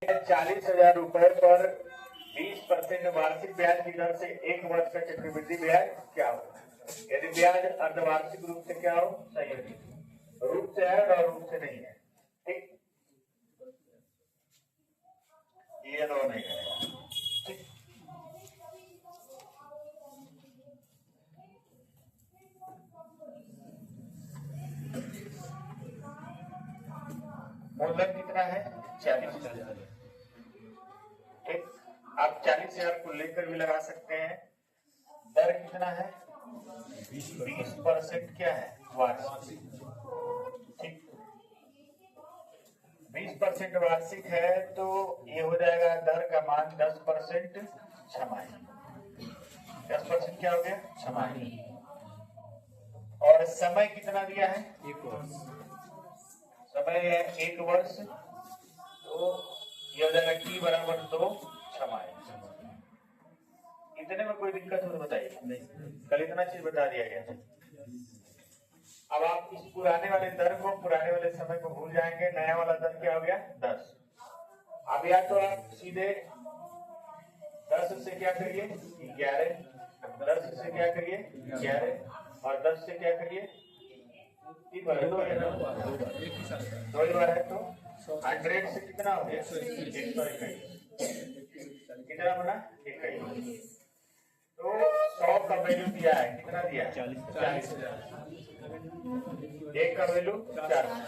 40,000 रुपए पर 20% वार्षिक ब्याज की दर से 1 वर्ष का चक्रवृद्धि ब्याज क्या हो? यदि ब्याज अर्धवार्षिक रूप से क्या हो? संयोजित रूप से है और रूप से नहीं है। ठीक, ये दो नहीं है। ठीक, मूलधन कितना है? 40,000। ठीक, आप 40,000 को लेकर भी लगा सकते हैं। दर कितना है? 20% क्या है? वार्षिक। ठीक, 20% वार्षिक है तो ये हो जाएगा दर का मान 10% छमाही। 10% क्या हो गया? छमाही। और समय कितना दिया है? 1 वर्ष। समय है 1 वर्ष, तो ये हो जाएगा T बराबर 2 छमाही। इतने में कोई दिक्कत हो तो बताइए। कल इतना चीज बता दिया गया था। अब आप इस पुराने वाले दर को, पुराने वाले समय को भूल जाएंगे। नया वाला दर क्या हो गया? 10। अब या तो आप सीधे 10 से क्या करिए? 11। 10 से क्या करिए? 11। और 10 से क्या करिए? 3 बार, 2 बार है तो 100 से कितना हो गया? 121। कितना बना? 21। तो 100 का वैल्यू दिया है, कितना दिया है? 40,000। 1 का वैल्यू 40,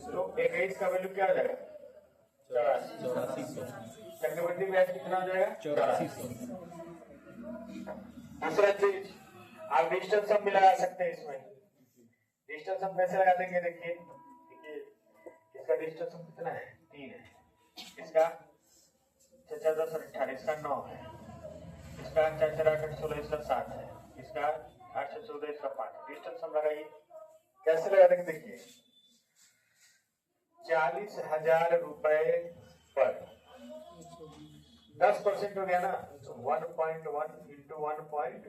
तो 21 का वैल्यू क्या हो जाएगा? 8400। चक्रवृद्धि ब्याज कितना हो जाएगा? 8400। दूसरा चीज, आप डिजिटल सम भी लगा सकते हैं इसमें। डिजिटल सम कैसे लगा देंगे? देखिए, इसका डिजिटल सम कितना है? 3 है। इसका 4 10 18, इसका 9 है। इसका 4 4 8 16, इसका 7 है। इसका 8 6 14, इसका 5। डिजिटल सम लगाइए। कैसे लगा देंगे? देखिए, 40,000 रुपए पर 10% हो गया ना, तो 1.1 इंटू 1.1।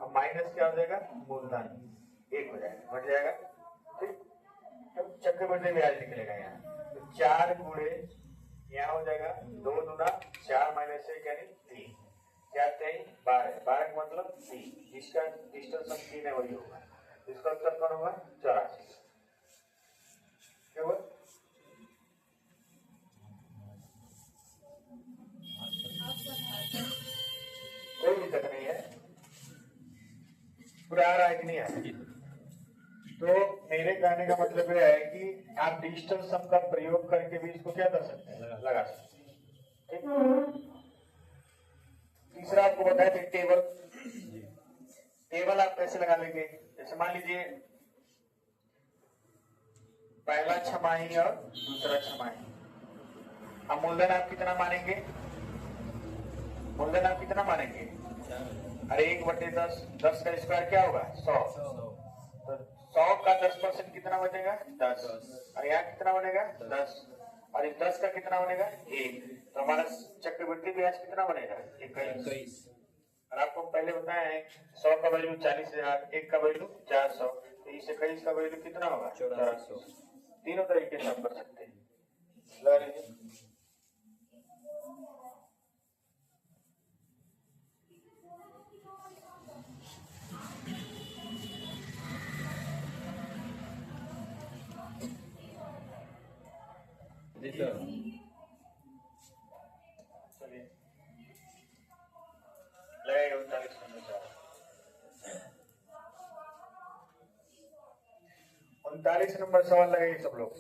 अब माइनस क्या हो जाएगा? मूलधन 1 हो जाएगा, बढ़ जाएगा। ठीक, तो चक्रवृद्धि ब्याज निकलेगा यहाँ। तो 4 गुणे यहाँ हो जाएगा 2 दूना 4 माइनस 1 यानी 3। 4 3 12, 12 का मतलब 3। जिसका डिजिटल सम 3 है वही होगा। इसका उत्तर कौन होगा? 84। क्या हुआ? कोई दिक्कत नहीं है, पूरा आ रहा है कि नहीं आ रहा? तो मेरे कहने का मतलब यह है कि आप डिजिटल सम का प्रयोग करके भी इसको क्या कर सकते हैं? लगा सकते हैं। ठीक, तीसरा आपको बताया था टेबल। टेबल आप कैसे लगा लेंगे? जैसे मान लीजिए पहला छमाही और दूसरा छमाही। अब मूलधन आप कितना मानेंगे? मूलधन आप कितना मानेंगे? अरे 1/10, 10 का स्क्वायर क्या होगा? 100। तो 100 का 10% कितना बनेगा? 10। और यहाँ कितना बनेगा? 10। और इस 10 का कितना बनेगा? 1। तो हमारा चक्रवृद्धि ब्याज कितना बनेगा? 21। और आपको पहले बताया है 100 का वैल्यू 40,000, 1 का वैल्यू 400, तो इस 21 का वैल्यू कितना होगा? 8400। तीनों तरीके से आप कर सकते हैं। लगा लीजिए। चलिए लगेगा 39 नंबर। 39 नंबर सवाल लगेगी। सब लोग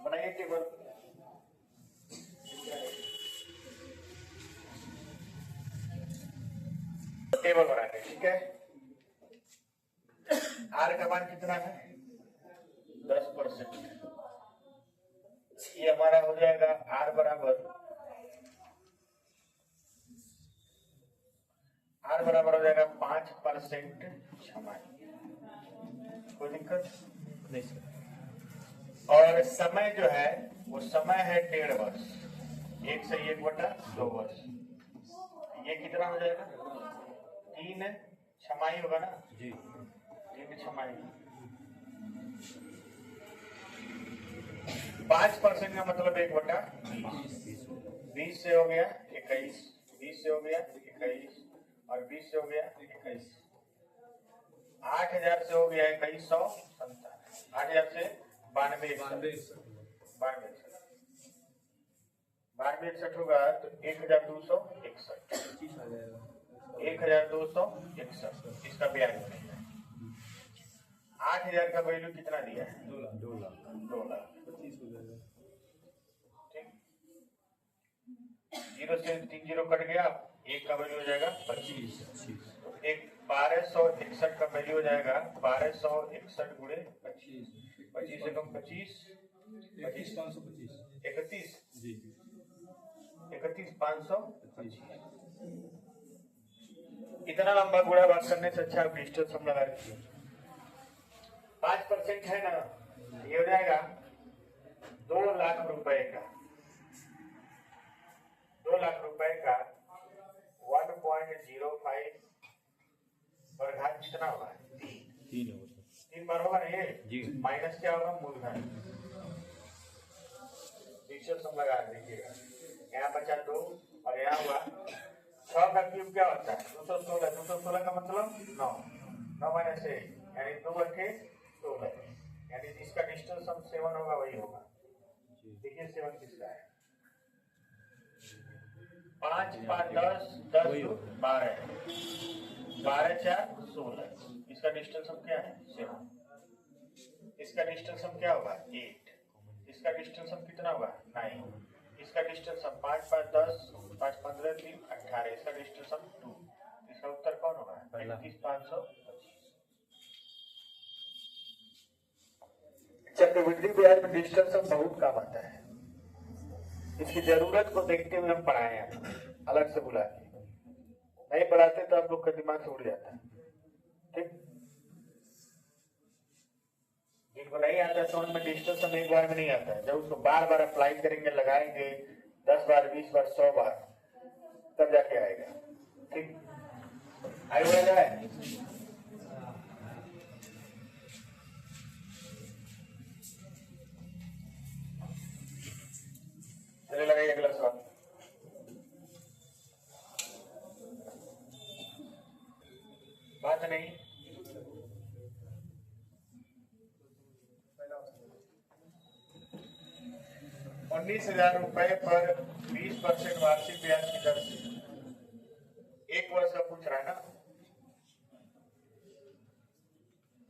बनाइए टेबल। टेबल बनाएंगे, ठीक है। आर का मान कितना है? 10%। ये हमारा हो जाएगा आर बराबर हो जाएगा 5% छमाही। कोई दिक्कत नहीं सर। और समय जो है वो समय है 1.5 वर्ष। 1 से 1/2 वर्ष। ये कितना हो जाएगा? 3 छमाही होगा ना जी। 3 छमाही। 5% का मतलब 1/20 से हो गया 21, 20 से हो गया 21 और 20 से हो गया 21। 8,000 से हो गया 2157, 8,000 से 9261 होगा तो 1,261, 1,261 इसका ब्याज बनेगा। 8,000 का वैल्यू कितना दिया है? 2 लाख। 2 लाख ठीक। 0 से 3 0 कट गया, 1 का वैल्यू हो जाएगा 25। तो 1261 का वैल्यू हो जाएगा 1261 गुणे 25। 25 से कम 25, 25 525, 31 जी 31 525। इतना लंबा गुणा बात करने से अच्छा डिजिटल सम लगा दीजिए। 5% है ना, ये हो जाएगा 2 लाख रुपए का। 2 लाख रुपए का 1.05 और घात कितना होगा? 3 बार होगा ना ये जी। माइनस क्या होगा? मूलधन। डिजिटल सम लगा दीजिएगा। यहाँ बचा 2 और यहाँ हुआ 6 का क्यूब क्या होता है? 216। 216 का मतलब 9, 9 माइनस 1 यानी 2 8 16, यानी जिसका डिजिटल सम 7 होगा वही होगा। देखिए 7 किसका है? 5 5 10 10 12 12 4 16। इसका डिजिटल सम क्या है? 7। इसका डिजिटल सम क्या होगा? 8। इसका डिजिटल सम कितना होगा? 9। इसका डिजिटल सम 5 5 10 5 15 3 18। इसका डिजिटल सम 2। इसका उत्तर कौन होगा? 31,525। चक्रवृद्धि ब्याज में डिजिटल सम बहुत काम आता है। इसकी जरूरत को देखते हुए हम पढ़ाए हैं, अलग से बुला के। नहीं पढ़ाते तो आप लोग का दिमाग से उड़ जाता है। ठीक, जिनको नहीं आता समझ में डिजिटल सम एक बार में नहीं आता है। जब उसको बार बार अप्लाई करेंगे, लगाएंगे 10 बार 20 बार 100 बार, तब जाके आएगा। ठीक, आएगा जाए। चले लगाइए अगला सवाल। बात नहीं 19,000 रुपए पर 20% वार्षिक ब्याज की दर से 1 वर्ष का पूछ रहा है ना।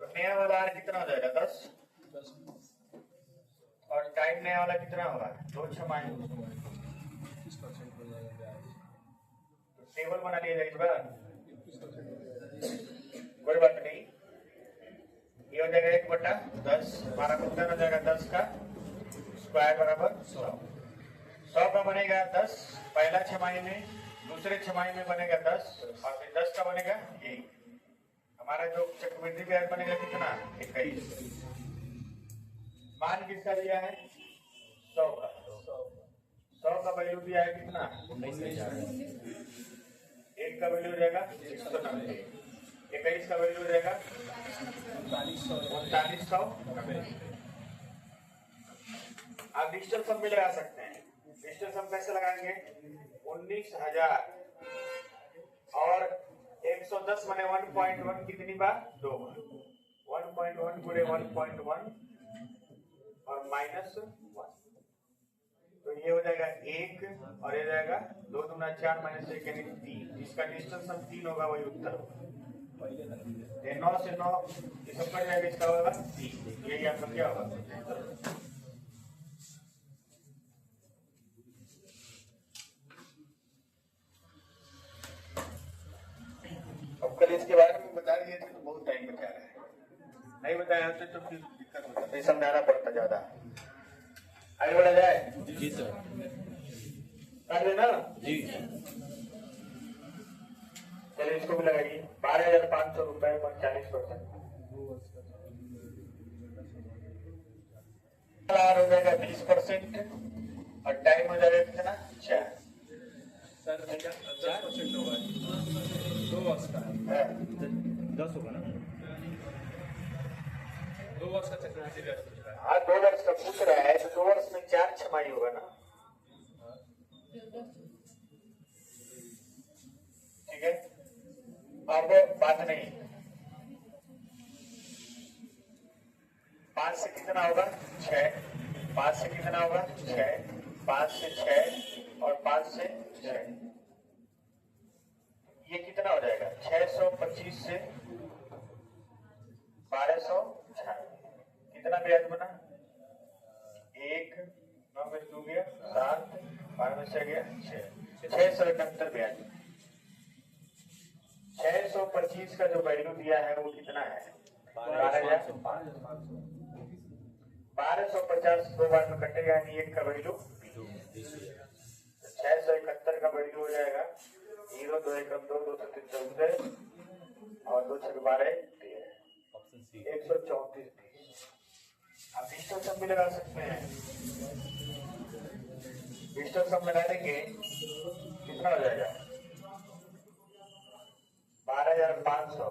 तो नया वाला कितना हो जाएगा? 10 और टाइम नया वाला कितना होगा? 2 छमाही। तो टेबल बना लिया जाए इस बार, कोई बात नहीं। ये हो जाएगा 1/10। हमारा उत्तर हो जाएगा 10 का स्क्वायर बराबर 100। 100 का बनेगा 10 पहला छमाही में, दूसरे छमाही में बनेगा 10 और फिर 10 का बनेगा 1। हमारा जो चक्रवृद्धि ब्याज बनेगा कितना? 21। मान किसका दिया है? 100 का। 100 का वैल्यू दिया है कितना? 19,000। 1 का वैल्यू हो जाएगा 190। 21 का वैल्यू हो जाएगा 39,000। आप डिजिटल सम भी लगा सकते हैं। डिजिटल सम कैसे लगाएंगे? 19,000 और 110 माने 1.1 कितनी बार? 2 बार। 1.1 गुणे 1.1 और -1। तो ये हो जाएगा 1 और ये जाएगा 2 दूना 4 -1 यानी 3। इसका डिजिटल सम 3 होगा, वही उत्तर होगा। 9 से 9 ये सब कट जाएगा, इसका होगा 3। यही आपका क्या होगा? अब कल इसके बारे में बता दिए थे तो बहुत टाइम बचा रहा है। नहीं बताया होते तो फिर दिक्कत होता है, समझाना पड़ता ज्यादा। आगे बढ़ा जाए? जी सर। कर देना जी। चलिए इसको भी लगाइए। 12,500 रुपए पर 40%। हो जाएगा 20% और टाइम हो जाएगा कितना? 4। सर 4% होगा 2 वर्ष का है। 10 होगा ना? 2 वर्ष का चक्रवृद्धि ब्याज। हाँ 2 वर्ष का पूछ रहा है तो 2 वर्ष में छमाही होगा ना, ठीक है। अब बात नहीं, 5 से कितना होगा 6, 5 से कितना होगा 6, 5 से 6 और 5 से 6, ये कितना हो जाएगा 625 से 1200, कितना ब्याज बना 1, 9 में 2 गया 7, 12 में 6 गया 6, 671 ब्याज। 625 का जो वैल्यू दिया है वो कितना है 12,500। 1250 दो बार में कटेगा, यानी 1 का वैल्यू 671 का वैल्यू हो जाएगा 0, 2 1 2, 2 3 14 और 2 6 12 134। आप डिजिटल सम भी लगा सकते हैं, डिजिटल सम लगा देंगे कितना हो जाएगा 12,500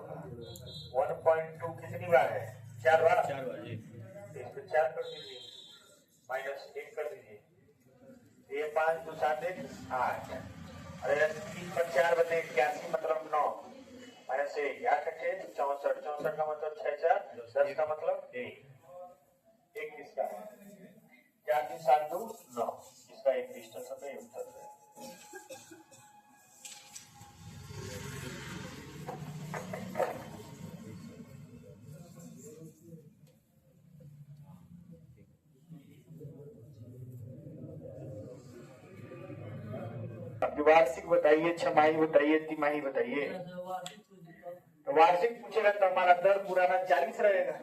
1.2 कितनी बार है 4 बार, इसको 4 कर दीजिए माइनस 1 कर दीजिए, ये 5 2 7 1 8, अरे 3 पर 4 बने 81 मतलब 9 माइनस 1 8 8 64, 64 का मतलब 6 4 10 का मतलब 1 किसका 4 3 7 2 9, इसका एक डिजिटल सम में उत्तर है। वार्षिक बताइए, छमाही बताइए, तिमाही बताइए। तो वार्षिक पूछेगा तो हमारा दर पुराना 40 रहेगा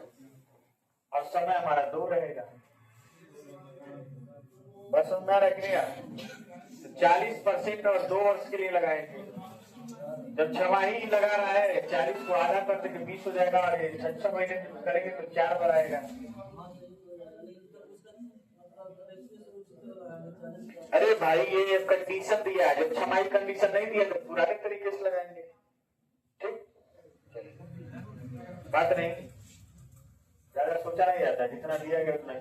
और समय हमारा 2 रहेगा, बस समझ में आ रहा है क्लियर। 40% और 2 वर्ष के लिए लगाएंगे, जब छमाही लगा रहा है 40 को आधा कर देंगे 20 हो जाएगा, और 6 महीने करेंगे तो 4 बार आएगा। अरे भाई ये कंडीशन दिया है, जब छमाही कंडीशन नहीं दिया तो पुराने तरीके से लगाएंगे, ठीक बात नहीं, ज्यादा सोचा नहीं जाता, जितना दिया गया उतना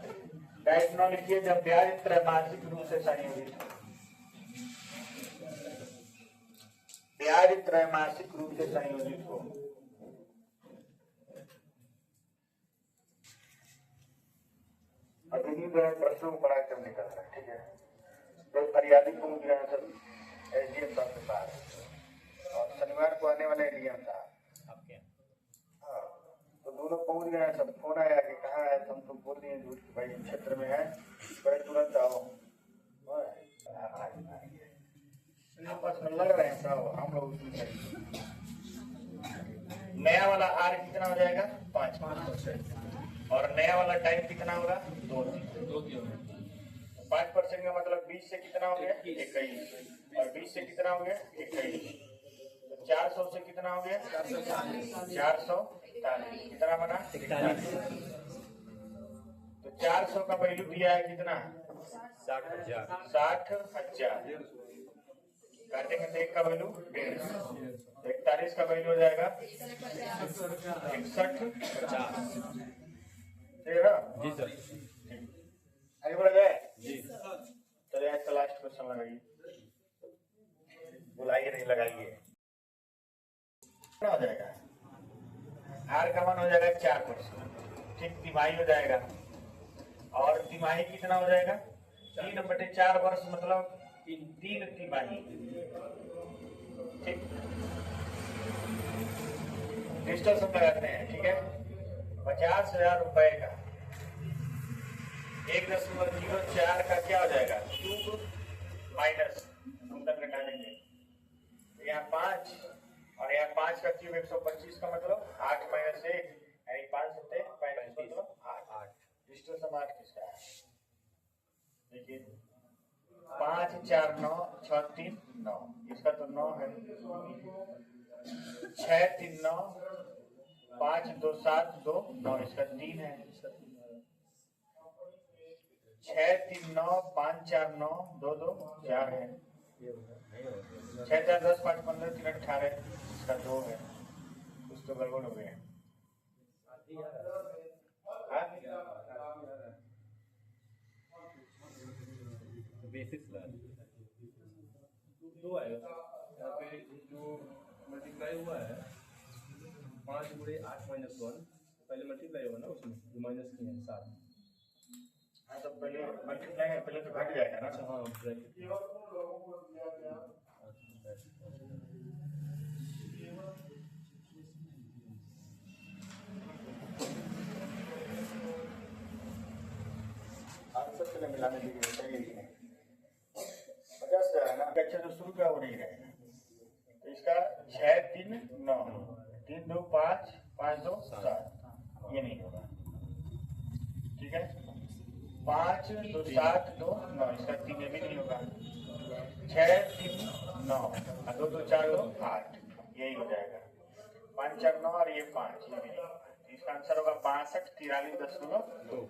डाइट न लिखिए। जब ब्याज त्रैमासिक रूप से संयोजित हो, ब्याज त्रैमासिक रूप से संयोजित हो, अभी प्रश्नों को पढ़ा कर निकल रहा है, ठीक है। तो फरियादी को मिला है सर एसडीएम साहब के पास, और शनिवार को आने वाला एडीएम साहब आपके, हाँ तो दोनों पहुंच गए हैं। सब फोन आया कि कहाँ है, तुम तो बोल दिए झूठ भाई क्षेत्र में है, बड़े तुरंत आओ, आपस में लग रहे हैं सब हम लोग। नया वाला आर कितना हो जाएगा 5%, और नया वाला टाइम कितना होगा 2 5% का मतलब 20 से कितना हो गया 21, और 20 से कितना हो गया 21, तो 400 से कितना हो गया 441, कितना बना 41। तो 400 का वैल्यू दिया है कितना 60,000, काटेंगे तो 1 का वैल्यू 1.5, 41 का वैल्यू हो जाएगा 61,50 जी सर। आगे बढ़ गए जी, चलिए आज का लास्ट क्वेश्चन लगाइए, बुलाइए नहीं लगाइए, कितना हो जाएगा आर का मान हो जाएगा 4%, ठीक, तिमाही हो जाएगा, और तिमाही कितना हो जाएगा 3/4 वर्ष मतलब 3 तिमाही, ठीक, डिजिटल सम लगाते हैं, ठीक है। 50,000 रुपए का 1.04 का क्या हो जाएगा क्यूब माइनस अंतर घटा देंगे, यहाँ 5 और यहाँ 5 का क्यूब 125 का मतलब 8 - 1 यानी 5 से 35 मतलब 8। डिजिटल सम 8 किसका है देखिए, 5 4 9 6 3 9, इसका तो 9 है, 6 3 9 5 2 7 2 9, इसका 3 है, 6 3 9 5 4 9 2 2 4 है, 6 4 10 5 15 3 18, इसका 2 है, कुछ तो गड़बड़ हो गया। बेसिक्स ला 2 आएगा यहाँ पे जो मल्टीप्लाई हुआ है 5 गुणे 8 माइनस 1 पहले मल्टीप्लाई होगा ना उसमें जो माइनस किए हैं 7 हाँ तो पहले मल्टीप्लाई है पहले तो घट जाएगा ना। अच्छा हाँ ब्रैकेट आंसर पहले मिलाने दीजिए सही है कि नहीं 50 है ना। अच्छा तो शुरू का हो नहीं रहेगा तो इसका 6 3 9 3 2 5 5 2 7 ये नहीं होगा ठीक है 5 2 7 2 9 इसका 3 ये भी नहीं होगा 6 3 9 2 2 4 2 8 यही हो जाएगा 5 4 9 और ये 5 ये भी नहीं होगा इसका आंसर होगा 62 43.2